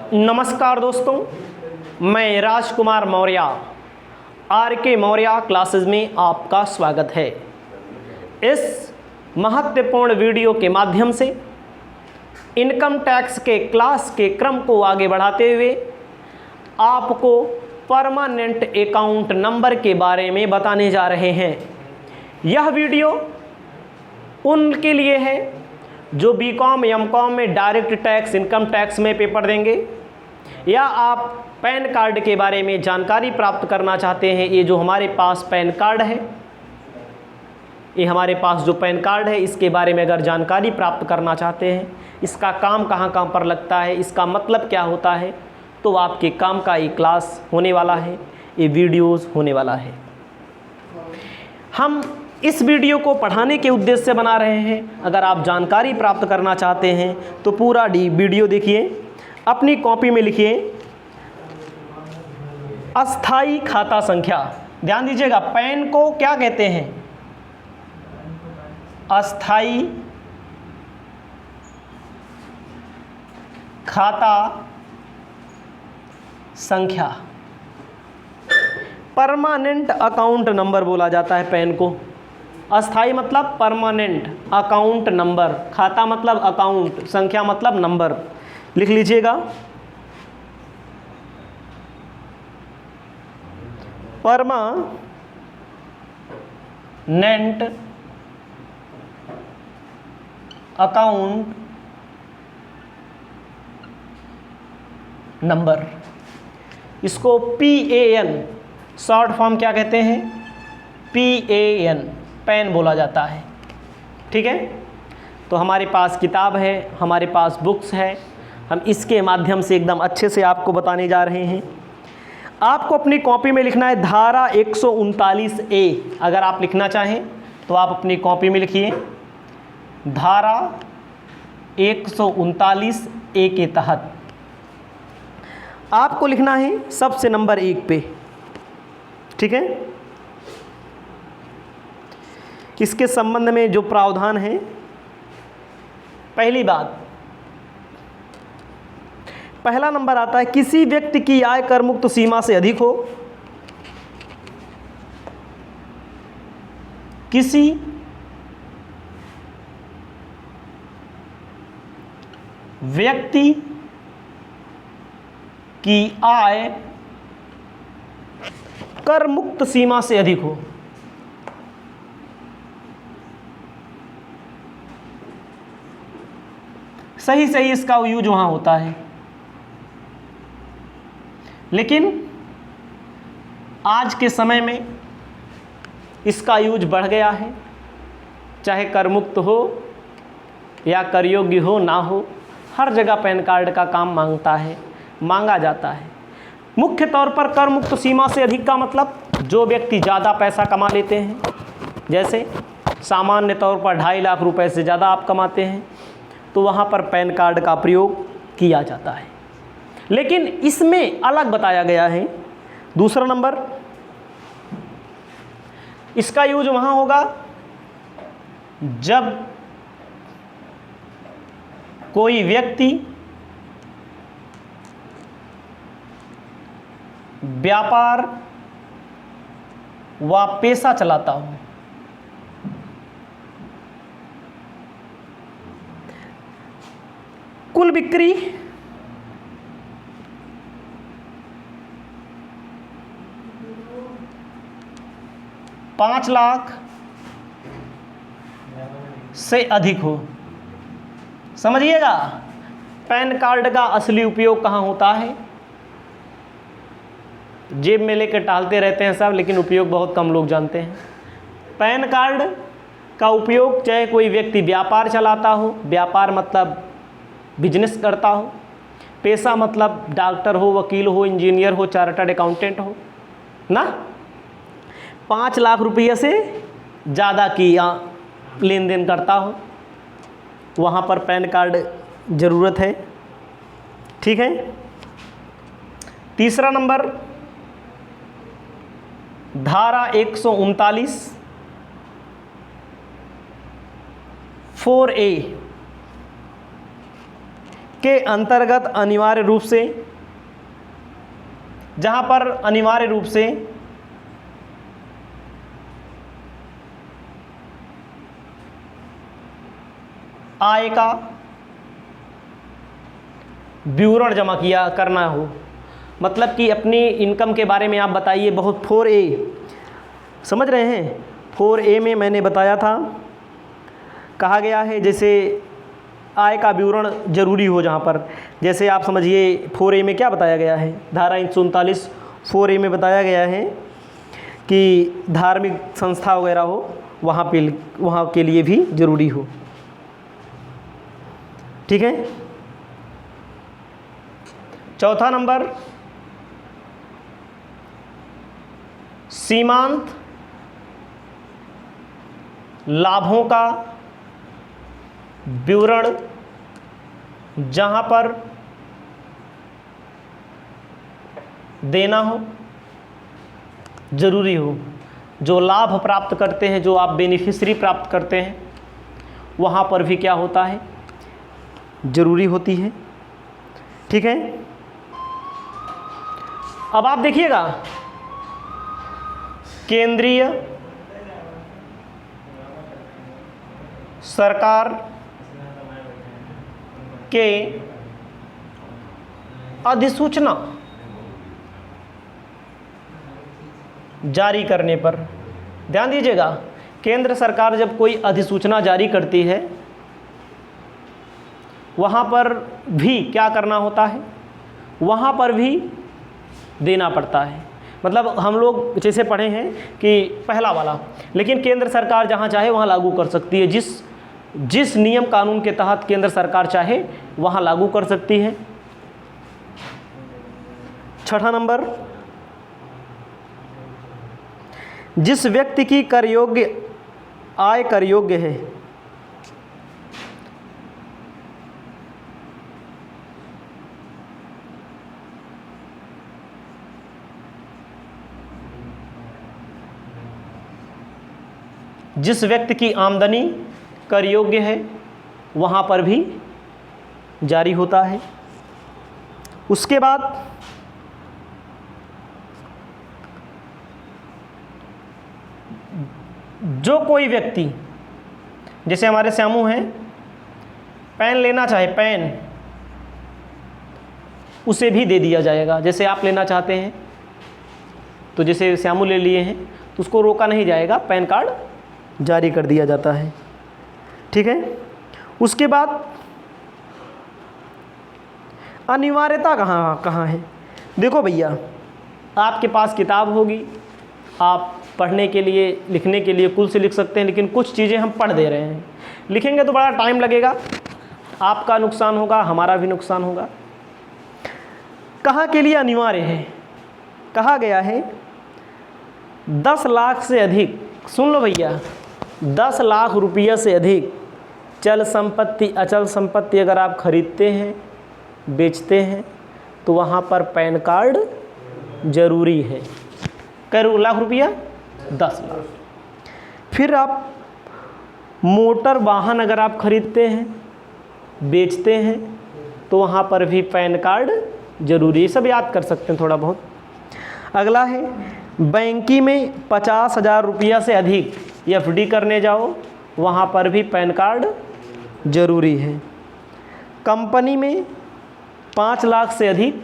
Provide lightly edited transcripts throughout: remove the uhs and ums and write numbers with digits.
नमस्कार दोस्तों, मैं राजकुमार मौर्य आर.के. मौर्य क्लासेस में आपका स्वागत है। इस महत्वपूर्ण वीडियो के माध्यम से इनकम टैक्स के क्लास के क्रम को आगे बढ़ाते हुए आपको परमानेंट अकाउंट नंबर के बारे में बताने जा रहे हैं। यह वीडियो उनके लिए है जो बीकॉम एमकॉम में डायरेक्ट टैक्स इनकम टैक्स में पेपर देंगे, या आप पैन कार्ड के बारे में जानकारी प्राप्त करना चाहते हैं। ये जो हमारे पास पैन कार्ड है, ये हमारे पास जो पैन कार्ड है, इसके बारे में अगर जानकारी प्राप्त करना चाहते हैं, इसका काम कहाँ कहाँ पर लगता है, इसका मतलब क्या होता है, तो आपके काम का ये क्लास होने वाला है, ये वीडियोस होने वाला है। हम इस वीडियो को पढ़ाने के उद्देश्य से बना रहे हैं। अगर आप जानकारी प्राप्त करना चाहते हैं तो पूरा वीडियो देखिए, अपनी कॉपी में लिखिए अस्थाई खाता संख्या। ध्यान दीजिएगा, पैन को क्या कहते हैं? अस्थाई खाता संख्या। परमानेंट अकाउंट नंबर बोला जाता है पैन को। अस्थाई मतलब परमानेंट, अकाउंट नंबर, खाता मतलब अकाउंट, संख्या मतलब नंबर। लिख लीजिएगा, परमानेंट अकाउंट नंबर, इसको PAN शॉर्ट फॉर्म क्या कहते हैं? PAN, पैन बोला जाता है। ठीक है, तो हमारे पास किताब है, हमारे पास बुक्स है, हम इसके माध्यम से एकदम अच्छे से आपको बताने जा रहे हैं। आपको अपनी कॉपी में लिखना है धारा 139A। अगर आप लिखना चाहें तो आप अपनी कॉपी में लिखिए धारा 139A के तहत आपको लिखना है सबसे नंबर 1 पे। ठीक है, इसके संबंध में जो प्रावधान है, पहली बात, पहला नंबर आता है किसी व्यक्ति की आय कर मुक्त सीमा से अधिक हो, किसी व्यक्ति की आय कर मुक्त सीमा से अधिक हो। सही सही इसका यूज वहाँ होता है, लेकिन आज के समय में इसका यूज बढ़ गया है। चाहे कर मुक्त हो या कर योग्य हो ना हो, हर जगह पैन कार्ड का काम मांगा जाता है। मुख्य तौर पर कर मुक्त सीमा से अधिक का मतलब जो व्यक्ति ज़्यादा पैसा कमा लेते हैं, जैसे सामान्य तौर पर 2.5 लाख रुपए से ज़्यादा आप कमाते हैं, तो वहाँ पर पैन कार्ड का प्रयोग किया जाता है। लेकिन इसमें अलग बताया गया है। दूसरा नंबर, इसका यूज वहाँ होगा जब कोई व्यक्ति व्यापार व पेशा चलाता हो। कुल बिक्री 5 लाख से अधिक हो। समझिएगा, पैन कार्ड का असली उपयोग कहाँ होता है? जेब में लेकर टहलते रहते हैं सब, लेकिन उपयोग बहुत कम लोग जानते हैं। पैन कार्ड का उपयोग चाहे कोई व्यक्ति व्यापार चलाता हो, व्यापार मतलब बिजनेस करता हो, पेशा मतलब डॉक्टर हो, वकील हो, इंजीनियर हो, चार्टर्ड अकाउंटेंट हो ना, 5 लाख रुपये से ज़्यादा की लेन देन करता हो, वहाँ पर पैन कार्ड ज़रूरत है। ठीक है, तीसरा नंबर, धारा 139(4)A के अंतर्गत अनिवार्य रूप से, जहां पर अनिवार्य रूप से आय का विवरण जमा किया करना हो, मतलब कि अपनी इनकम के बारे में आप बताइए। बहुत 4A समझ रहे हैं, 4A में मैंने बताया था, कहा गया है जैसे आय का विवरण जरूरी हो, जहाँ पर जैसे आप समझिए 4A में क्या बताया गया है, धारा 139 4A में बताया गया है कि धार्मिक संस्था वगैरह हो वहाँ के लिए भी जरूरी हो। ठीक है। चौथा नंबर, सीमांत लाभों का विवरण, जहां पर देना हो जरूरी हो। जो लाभ प्राप्त करते हैं, जो आप बेनिफिशियरी प्राप्त करते हैं, वहां पर भी क्या होता है, जरूरी होती है। ठीक है। अब आप देखिएगा, केंद्रीय सरकार के अधिसूचना जारी करने पर, ध्यान दीजिएगा, केंद्र सरकार जब कोई अधिसूचना जारी करती है, वहाँ पर भी क्या करना होता है, वहाँ पर भी देना पड़ता है। मतलब हम लोग जैसे पढ़े हैं कि पहला वाला, लेकिन केंद्र सरकार जहाँ चाहे वहाँ लागू कर सकती है। जिस नियम कानून के तहत केंद्र सरकार चाहे वहाँ लागू कर सकती है। छठा नंबर, जिस व्यक्ति की कर योग्य आय कर योग्य है, जिस व्यक्ति की आमदनी कर योग्य है, वहाँ पर भी जारी होता है। उसके बाद जो कोई व्यक्ति, जैसे हमारे श्यामू हैं, पेन लेना चाहे पेन, उसे भी दे दिया जाएगा। जैसे आप लेना चाहते हैं तो जैसे श्यामू ले लिए हैं तो उसको रोका नहीं जाएगा, पैन कार्ड जारी कर दिया जाता है। ठीक है। उसके बाद अनिवार्यता कहाँ है। देखो भैया, आपके पास किताब होगी, आप पढ़ने के लिए लिखने के लिए कुल से लिख सकते हैं, लेकिन कुछ चीज़ें हम पढ़ दे रहे हैं, लिखेंगे तो बड़ा टाइम लगेगा, आपका नुकसान होगा, हमारा भी नुकसान होगा। कहाँ के लिए अनिवार्य है, कहा गया है 10 लाख से अधिक, सुन लो भैया, 10 लाख रुपया से अधिक चल संपत्ति अचल संपत्ति अगर आप खरीदते हैं, बेचते हैं, तो वहाँ पर पैन कार्ड जरूरी है। कै लाख रुपया, 10 लाख। फिर आप मोटर वाहन अगर आप खरीदते हैं, बेचते हैं, तो वहाँ पर भी पैन कार्ड जरूरी है। सब याद कर सकते हैं थोड़ा बहुत। अगला है, बैंकी में 50,000 रुपया से अधिक FD करने जाओ, वहाँ पर भी पैन कार्ड जरूरी है। कंपनी में 5 लाख से अधिक,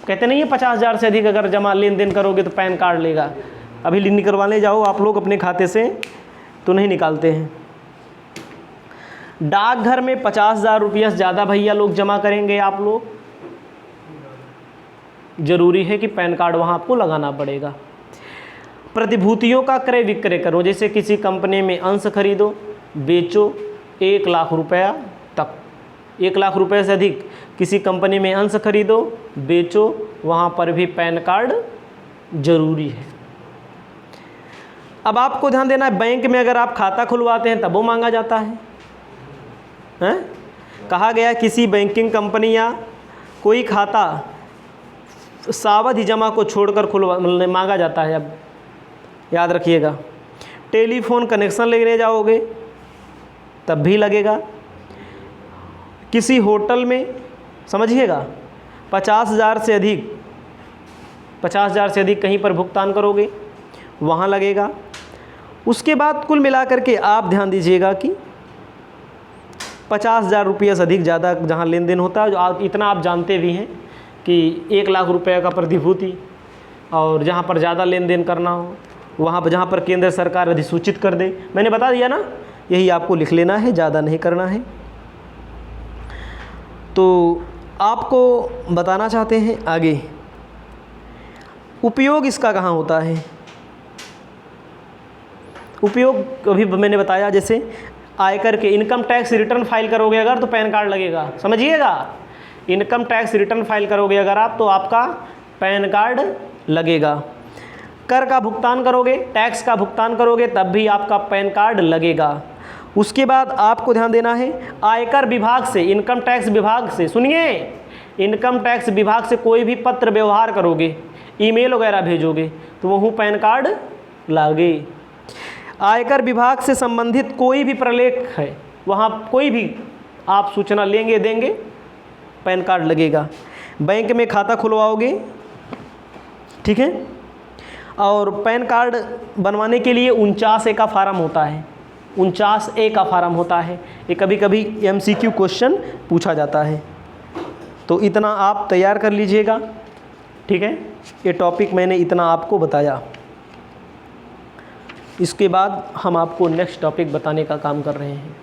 कहते नहीं है 50,000 से अधिक अगर जमा लेन देन करोगे तो पैन कार्ड लेगा। अभी निकलवाने जाओ आप लोग अपने खाते से तो नहीं निकालते हैं। डाकघर में 50,000 रुपया से ज़्यादा भैया लोग जमा करेंगे आप लोग, जरूरी है कि पैन कार्ड वहाँ आपको लगाना पड़ेगा। प्रतिभूतियों का क्रय विक्रय करो, जैसे किसी कंपनी में अंश खरीदो, बेचो, 1 लाख रुपया तक, 1 लाख रुपये से अधिक किसी कंपनी में अंश खरीदो, बेचो, वहाँ पर भी पैन कार्ड जरूरी है। अब आपको ध्यान देना है, बैंक में अगर आप खाता खुलवाते हैं तब वो मांगा जाता है, कहा गया किसी बैंकिंग कंपनी या कोई खाता सावधि जमा को छोड़कर मांगा जाता है। अब याद रखिएगा, टेलीफोन कनेक्शन लेने जाओगे तब भी लगेगा, किसी होटल में, समझिएगा, 50,000 से अधिक कहीं पर भुगतान करोगे, वहाँ लगेगा। उसके बाद कुल मिलाकर के आप ध्यान दीजिएगा कि 50,000 रुपये से अधिक ज़्यादा जहाँ लेन देन होता है, जो आप इतना आप जानते भी हैं कि 1 लाख रुपये का प्रतिभूति, और जहाँ पर ज़्यादा लेन देन करना हो वहाँ पर, जहाँ पर केंद्र सरकार अधिसूचित कर दे, मैंने बता दिया ना, यही आपको लिख लेना है, ज़्यादा नहीं करना है। तो आपको बताना चाहते हैं आगे, उपयोग इसका कहाँ होता है। उपयोग अभी मैंने बताया, जैसे आयकर के इनकम टैक्स रिटर्न फाइल करोगे अगर तो पैन कार्ड लगेगा, समझिएगा। इनकम टैक्स रिटर्न फाइल करोगे अगर आप तो आपका पैन कार्ड लगेगा। कर का भुगतान करोगे, टैक्स का भुगतान करोगे, तब भी आपका पैन कार्ड लगेगा। उसके बाद आपको ध्यान देना है, आयकर विभाग से, इनकम टैक्स विभाग से, सुनिए, इनकम टैक्स विभाग से कोई भी पत्र व्यवहार करोगे, ईमेल वगैरह भेजोगे, तो वहाँ पैन कार्ड लागे। आयकर विभाग से संबंधित कोई भी प्रलेख है, वहाँ कोई भी आप सूचना लेंगे देंगे, पैन कार्ड लगेगा। बैंक में खाता खुलवाओगे, ठीक है, और पैन कार्ड बनवाने के लिए 49A का फार्म होता है, 49A का फार्म होता है। ये कभी कभी MCQ क्वेश्चन पूछा जाता है, तो इतना आप तैयार कर लीजिएगा, ठीक है। ये टॉपिक मैंने इतना आपको बताया। इसके बाद हम आपको नेक्स्ट टॉपिक बताने का काम कर रहे हैं।